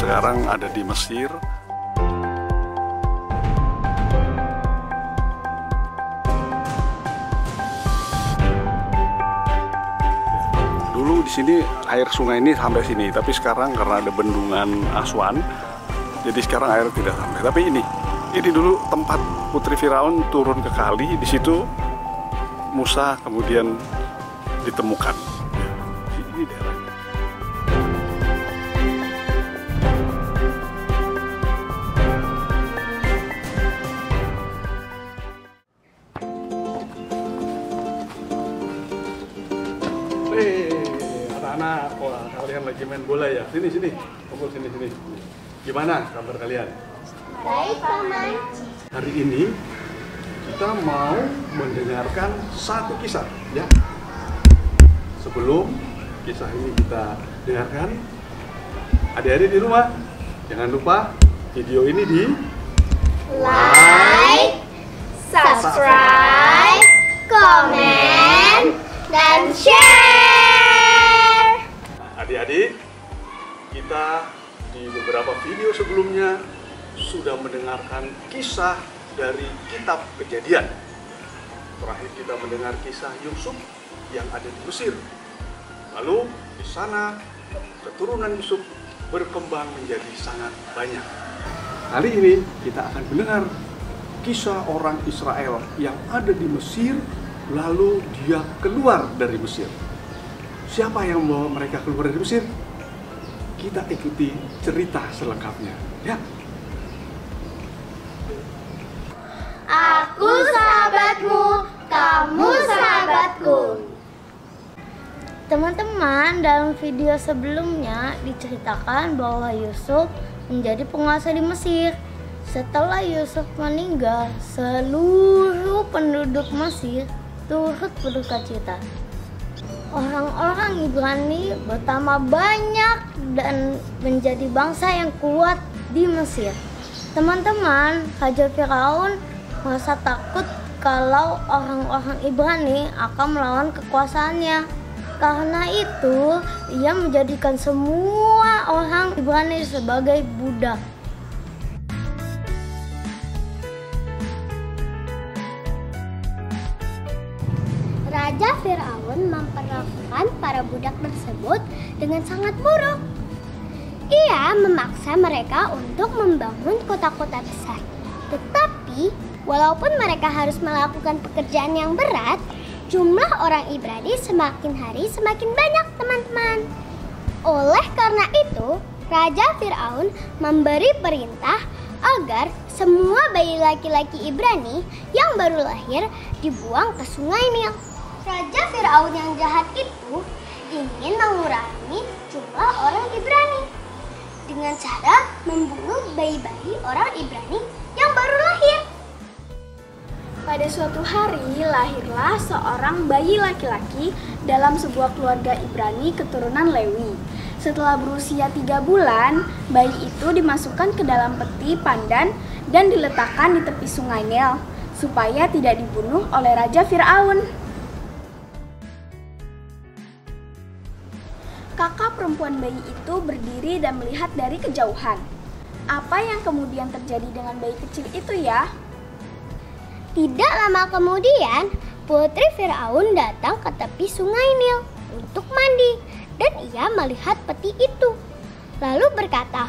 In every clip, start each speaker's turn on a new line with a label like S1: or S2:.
S1: sekarang ada di Mesir. Dulu di sini air sungai ini sampai sini, tapi sekarang karena ada bendungan Aswan, jadi sekarang air tidak sampai. Tapi ini dulu tempat Putri Firaun turun ke kali, di situ Musa kemudian ditemukan. Ini daerahnya. Anak-anak, wah kalian lagi main bola ya? Sini, kumpul sini. Gimana kabar kalian?
S2: Baik, Paman.
S1: Hari ini kita mau mendengarkan satu kisah, ya. Sebelum kisah ini kita dengarkan, adik-adik di rumah, jangan lupa video ini di
S2: Like, subscribe, komen, dan share.
S1: Adik-adik, kita di beberapa video sebelumnya sudah mendengarkan kisah dari kitab Kejadian. Terakhir kita mendengar kisah Yusuf yang ada di Mesir. Lalu di sana keturunan Yusuf berkembang menjadi sangat banyak. Kali ini kita akan mendengar kisah orang Israel yang ada di Mesir, lalu dia keluar dari Mesir. Siapa yang membawa mereka keluar dari Mesir? Kita ikuti cerita selengkapnya, ya.
S2: Aku sahabatmu, kamu sahabatku. Teman-teman, dalam video sebelumnya diceritakan bahwa Yusuf menjadi penguasa di Mesir. Setelah Yusuf meninggal, seluruh penduduk Mesir turut berduka cita. Orang-orang Ibrani bertambah banyak dan menjadi bangsa yang kuat di Mesir. Teman-teman, Raja Firaun merasa takut kalau orang-orang Ibrani akan melawan kekuasaannya. Karena itu, ia menjadikan semua orang Ibrani sebagai budak. Raja Firaun memperlakukan para budak tersebut dengan sangat buruk. Ia memaksa mereka untuk membangun kota-kota besar. Tetapi, walaupun mereka harus melakukan pekerjaan yang berat, jumlah orang Ibrani semakin hari semakin banyak, teman-teman. Oleh karena itu, Raja Firaun memberi perintah agar semua bayi laki-laki Ibrani yang baru lahir dibuang ke Sungai Nil. Raja Firaun yang jahat itu ingin mengurangi jumlah orang Ibrani dengan cara membunuh bayi-bayi orang Ibrani yang baru lahir.
S3: Pada suatu hari lahirlah seorang bayi laki-laki dalam sebuah keluarga Ibrani keturunan Lewi. Setelah berusia 3 bulan, bayi itu dimasukkan ke dalam peti pandan dan diletakkan di tepi Sungai Nil supaya tidak dibunuh oleh Raja Firaun. Kakak perempuan bayi itu berdiri dan melihat dari kejauhan. Apa yang kemudian terjadi dengan bayi kecil itu ya?
S2: Tidak lama kemudian, Putri Firaun datang ke tepi Sungai Nil untuk mandi dan ia melihat peti itu. Lalu berkata,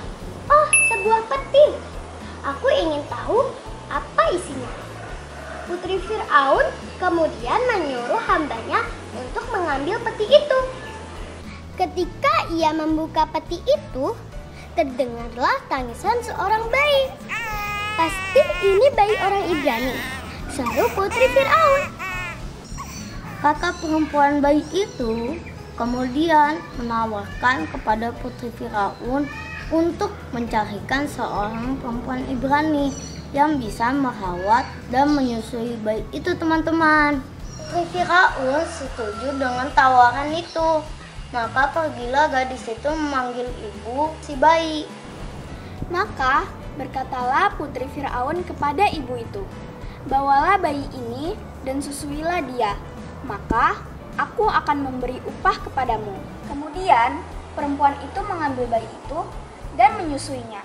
S2: "Oh, sebuah peti. Aku ingin tahu apa isinya." Putri Firaun kemudian menyuruh hambanya untuk mengambil peti itu. Ketika ia membuka peti itu, terdengarlah tangisan seorang bayi. "Pasti ini bayi orang Ibrani," seru Putri Firaun. Kakak perempuan bayi itu kemudian menawarkan kepada Putri Firaun untuk mencarikan seorang perempuan Ibrani yang bisa merawat dan menyusui bayi itu, teman-teman. Putri Firaun setuju dengan tawaran itu. Maka pergilah gadis itu memanggil ibu si bayi.
S3: Maka berkatalah Putri Firaun kepada ibu itu, "Bawalah bayi ini dan susuilah dia, maka aku akan memberi upah kepadamu." Kemudian perempuan itu mengambil bayi itu dan menyusuinya.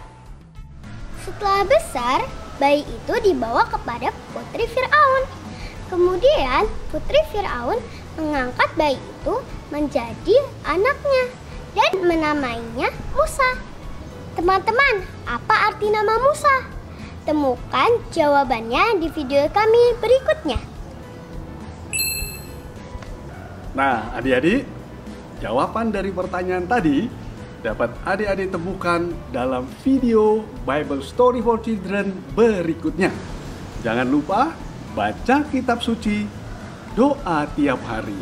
S2: Setelah besar, bayi itu dibawa kepada Putri Firaun. Kemudian Putri Firaun mengangkat bayi itu menjadi anaknya dan menamainya Musa. Teman-teman, apa arti nama Musa? Temukan jawabannya di video kami berikutnya.
S1: Nah, adik-adik, jawaban dari pertanyaan tadi dapat adik-adik temukan dalam video Bible Story for Children berikutnya. Jangan lupa baca kitab suci, doa tiap hari.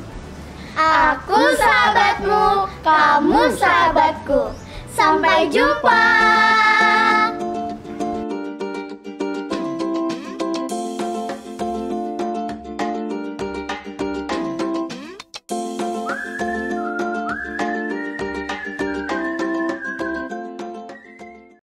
S2: Aku sahabatmu, kamu sahabatku. Sampai jumpa.